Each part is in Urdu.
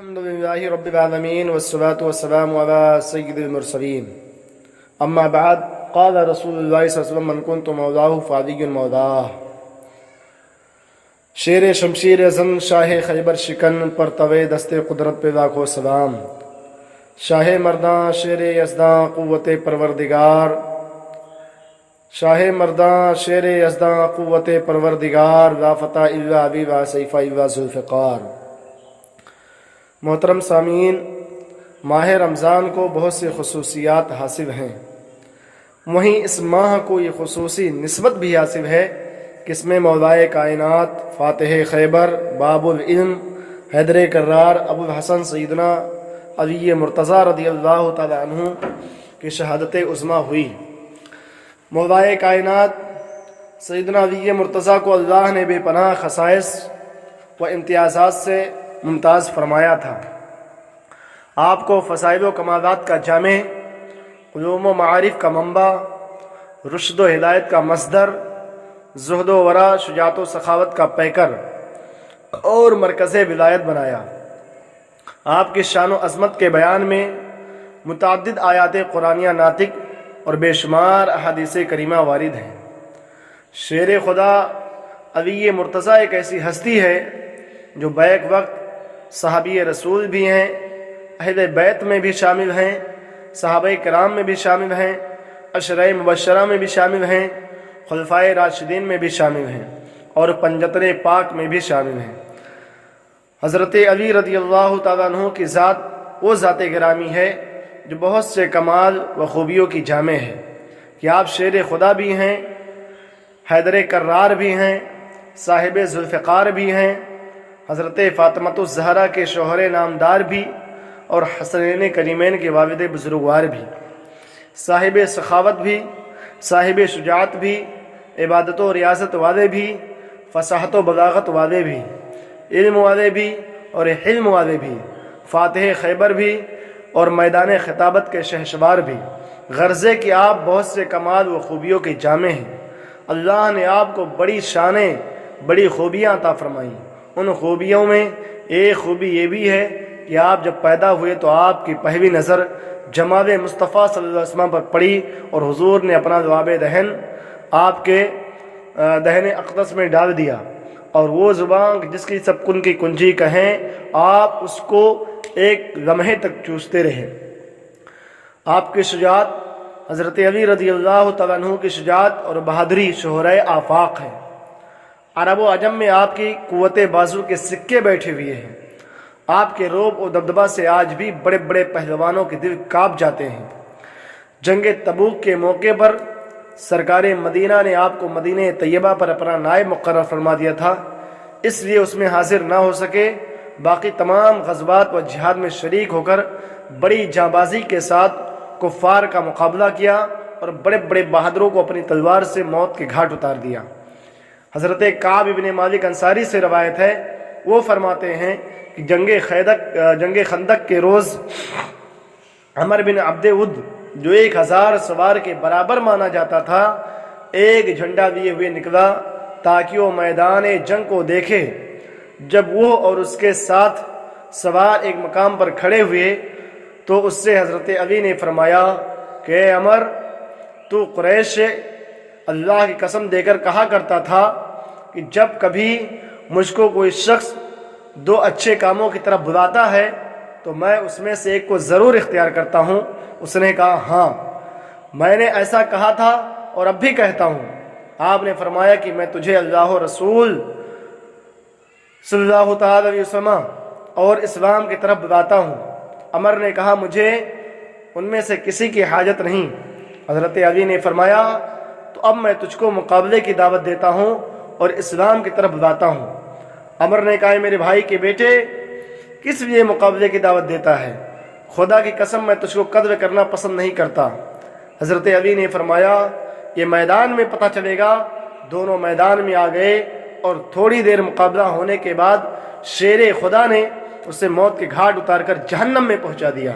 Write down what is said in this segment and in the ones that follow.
الحمد لله رب العالمين والصلاة والسلام على سيد المرسلين اما بعد قال رسول الله صلی اللہ علیہ وسلم من كنت مولاه فعلي مولاه شیر شمشیر ازن شاہ خیبر شکن پر طوے دست قدرت پہ لاکھوں سلام شاہ مرداں شیر یزداں قوت پروردگار شاہ مرداں شیر یزداں قوت پروردگار لا فتح الا ابی لا سیف الا ذوالفقار۔ محترم سامعین، ماہ رمضان کو بہت سی خصوصیات حاصل ہیں، وہیں اس ماہ کو یہ خصوصی نسبت بھی حاصل ہے کہ اس میں مولائے کائنات فاتح خیبر باب العلم حیدر کرار ابو الحسن سیدنا علی مرتضیٰ رضی اللہ تعالی عنہ کی شہادت عظمیٰ ہوئی۔ مولائے کائنات سیدنا علی مرتضیٰ کو اللہ نے بے پناہ خصائص و امتیازات سے ممتاز فرمایا تھا۔ آپ کو فضائل و کمالات کا جامع، علوم و معارف کا منبع، رشد و ہدایت کا مصدر، زہد و ورع، شجاعت و سخاوت کا پیکر اور مرکز ولایت بنایا۔ آپ کی شان و عظمت کے بیان میں متعدد آیات قرآنیہ ناطق اور بے شمار احادیث کریمہ وارد ہیں۔ شیر خدا علی مرتضیٰ ایک ایسی ہستی ہے جو بیک وقت صحابی رسول بھی ہیں، اہل بیت میں بھی شامل ہیں، صحابہ کرام میں بھی شامل ہیں، عشرۂ مبشرہ میں بھی شامل ہیں، خلفائے راشدین میں بھی شامل ہیں اور پنجتن پاک میں بھی شامل ہیں۔ حضرت علی رضی اللہ تعالیٰ عنہ کی ذات وہ ذات گرامی ہے جو بہت سے کمال و خوبیوں کی جامع ہے کہ آپ شیر خدا بھی ہیں، حیدر کرار بھی ہیں، صاحب ذوالفقار بھی ہیں، حضرت فاطمۃ الزہرا کے شوہر نامدار بھی اور حسنین کریمین کے والد بزرگوار بھی، صاحب سخاوت بھی، صاحب شجاعت بھی، عبادت و ریاضت والے بھی، فصاحت و بلاغت والے بھی، علم والے بھی اور حلم والے بھی، فاتح خیبر بھی اور میدان خطابت کے شہسوار بھی۔ غرضے کہ آپ بہت سے کمال و خوبیوں کے جامع ہیں۔ اللہ نے آپ کو بڑی شانیں، بڑی خوبیاں عطا فرمائیں۔ ان خوبیوں میں ایک خوبی یہ بھی ہے کہ آپ جب پیدا ہوئے تو آپ کی پہلی نظر جمال مصطفیٰ صلی اللہ علیہ وسلم پر پڑی اور حضور نے اپنا لعاب دہن آپ کے دہن اقدس میں ڈال دیا، اور وہ زبان جس کی سب کن کی کنجی کہیں آپ اس کو ایک لمحے تک چوستے رہے۔ آپ کی شجاعت، حضرت علی رضی اللہ تعالیٰ عنہ کی شجاعت اور بہادری شہرۂ آفاق ہے۔ عرب و عجم میں آپ کی قوت بازو کے سکے بیٹھے ہوئے ہیں۔ آپ کے روب و دبدبہ سے آج بھی بڑے بڑے پہلوانوں کے دل کانپ جاتے ہیں۔ جنگ تبوک کے موقع پر سرکار مدینہ نے آپ کو مدینہ طیبہ پر اپنا نائب مقرر فرما دیا تھا، اس لیے اس میں حاضر نہ ہو سکے۔ باقی تمام غزوات و جہاد میں شریک ہو کر بڑی جانبازی کے ساتھ کفار کا مقابلہ کیا اور بڑے بڑے بہادروں کو اپنی تلوار سے موت کے گھاٹ اتار دیا۔ حضرت کعب ابن مالک انصاری سے روایت ہے، وہ فرماتے ہیں کہ جنگ خندق کے روز عمر بن عبد ود جو 1000 سوار کے برابر مانا جاتا تھا، ایک جھنڈا لیے ہوئے نکلا تاکہ وہ میدان جنگ کو دیکھے۔ جب وہ اور اس کے ساتھ سوار ایک مقام پر کھڑے ہوئے تو اس سے حضرت علی نے فرمایا کہ اے عمر، تو قریش سے اللہ کی قسم دے کر کہا کرتا تھا کہ جب کبھی مجھ کو کوئی شخص 2 اچھے کاموں کی طرف بلاتا ہے تو میں اس میں سے ایک کو ضرور اختیار کرتا ہوں۔ اس نے کہا ہاں، میں نے ایسا کہا تھا اور اب بھی کہتا ہوں۔ آپ نے فرمایا کہ میں تجھے اللہ رسول صلی اللہ تعالی علیہ وسلم اور اسلام کی طرف بلاتا ہوں۔ عمر نے کہا مجھے ان میں سے کسی کی حاجت نہیں۔ حضرت علی نے فرمایا تو اب میں تجھ کو مقابلے کی دعوت دیتا ہوں اور اسلام کی طرف بلاتا ہوں۔ عمر نے کہا میرے بھائی کے بیٹے، کس لیے مقابلے کی دعوت دیتا ہے؟ خدا کی قسم میں تجھ کو قتل کرنا پسند نہیں کرتا۔ حضرت علی نے فرمایا یہ میدان میں پتہ چلے گا۔ دونوں میدان میں آ گئے اور تھوڑی دیر مقابلہ ہونے کے بعد شیر خدا نے اسے موت کے گھاٹ اتار کر جہنم میں پہنچا دیا۔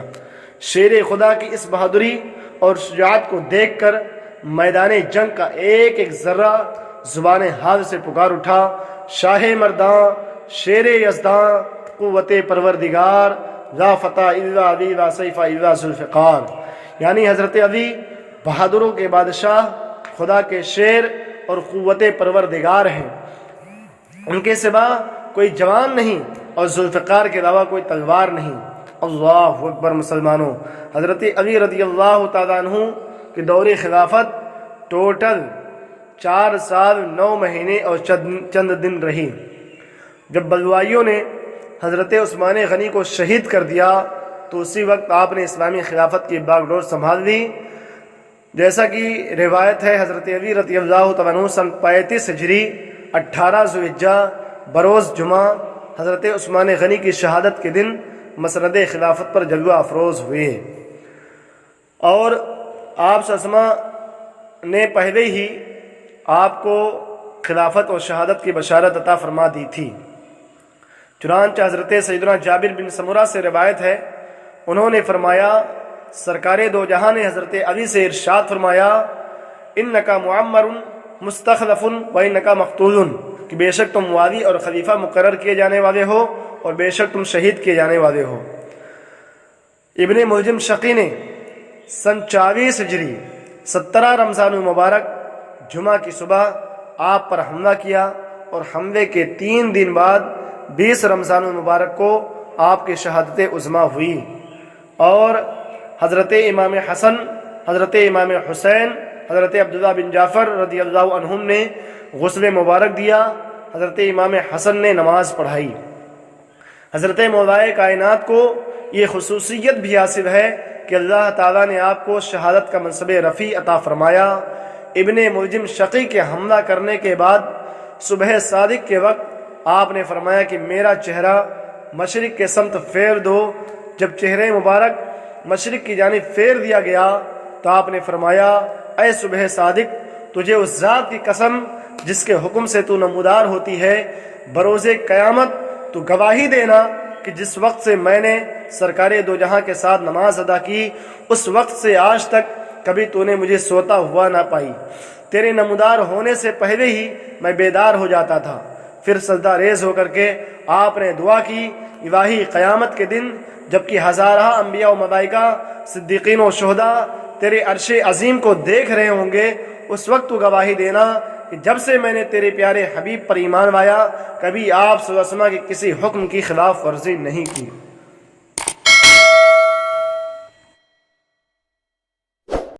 شیر خدا کی اس بہادری اور شجاعت کو دیکھ کر میدان جنگ کا ایک ایک ذرہ زبان حال سے پکار اٹھا، شاہ مرداں، شیر یزداں، قوت پروردگار لا فتح الا علی لا سیف الا ذوالفقار، یعنی حضرت علی بہادروں کے بادشاہ، خدا کے شیر اور قوت پروردگار ہیں، ان کے سوا کوئی جوان نہیں اور ذوالفقار کے علاوہ کوئی تلوار نہیں۔ اللہ اکبر مسلمانوں، حضرت علی رضی اللہ تعالیٰ عنہ کی دور خلافت ٹوٹل 4 سال 9 مہینے اور چند دن رہی۔ جب بلوائیوں نے حضرت عثمان غنی کو شہید کر دیا تو اسی وقت آپ نے اسلامی خلافت کی باغ ڈور سنبھال لی۔ جیسا کہ روایت ہے، حضرت علی رضی اللہ تعالیٰ عنہ سن 35 ہجری 18 ذوالحجہ بروز جمعہ حضرت عثمان غنی کی شہادت کے دن مسند خلافت پر جلوہ افروز ہوئے، اور آپ صلی اللہ علیہ وسلم نے پہلے ہی آپ کو خلافت اور شہادت کی بشارت عطا فرما دی تھی۔ چنانچہ حضرت سیدنا جابر بن سمرہ سے روایت ہے، انہوں نے فرمایا سرکار دو جہاں نے حضرت علی سے ارشاد فرمایا انکا معمر مستخلف و انکا مقتول، کہ بے شک تم والی اور خلیفہ مقرر کیے جانے والے ہو اور بے شک تم شہید کیے جانے والے ہو۔ ابن ملجم شقی نے سن 24 ہجری 17 رمضان المبارک جمعہ کی صبح آپ پر حملہ کیا، اور حملے کے 3 دن بعد 20 رمضان المبارک کو آپ کی شہادت عظمیٰ ہوئی، اور حضرت امام حسن، حضرت امام حسین، حضرت عبداللہ بن جعفر رضی اللہ عنہم نے غسل مبارک دیا، حضرت امام حسن نے نماز پڑھائی۔ حضرت مولا کائنات کو یہ خصوصیت بھی حاصل ہے کہ اللہ تعالیٰ نے آپ کو شہادت کا منصب رفیع عطا فرمایا۔ ابن ملجم شقی کے حملہ کرنے کے بعد صبح صادق کے وقت آپ نے فرمایا کہ میرا چہرہ مشرق کے سمت پھیر دو۔ جب چہرے مبارک مشرق کی جانب پھیر دیا گیا تو آپ نے فرمایا اے صبح صادق، تجھے اس ذات کی قسم جس کے حکم سے تو نمودار ہوتی ہے، بروز قیامت تو گواہی دینا کہ جس وقت سے میں نے سرکار دو جہاں کے ساتھ نماز ادا کی، اس وقت سے آج تک کبھی تو نے مجھے سوتا ہوا نہ پائی۔ تیرے نمودار ہونے سے پہلے ہی میں بیدار ہو جاتا تھا۔ پھر سجدہ ریز ہو کر کے آپ نے دعا کی الہی قیامت کے دن جبکہ ہزارہ انبیاء و ملائکہ، صدیقین و شہداء تیرے عرش عظیم کو دیکھ رہے ہوں گے، اس وقت تو گواہی دینا کہ جب سے میں نے تیرے پیارے حبیب پر ایمان لایا کبھی آپ صلی اللہ علیہ وسلم کے کسی حکم کی خلاف ورزی نہیں کی۔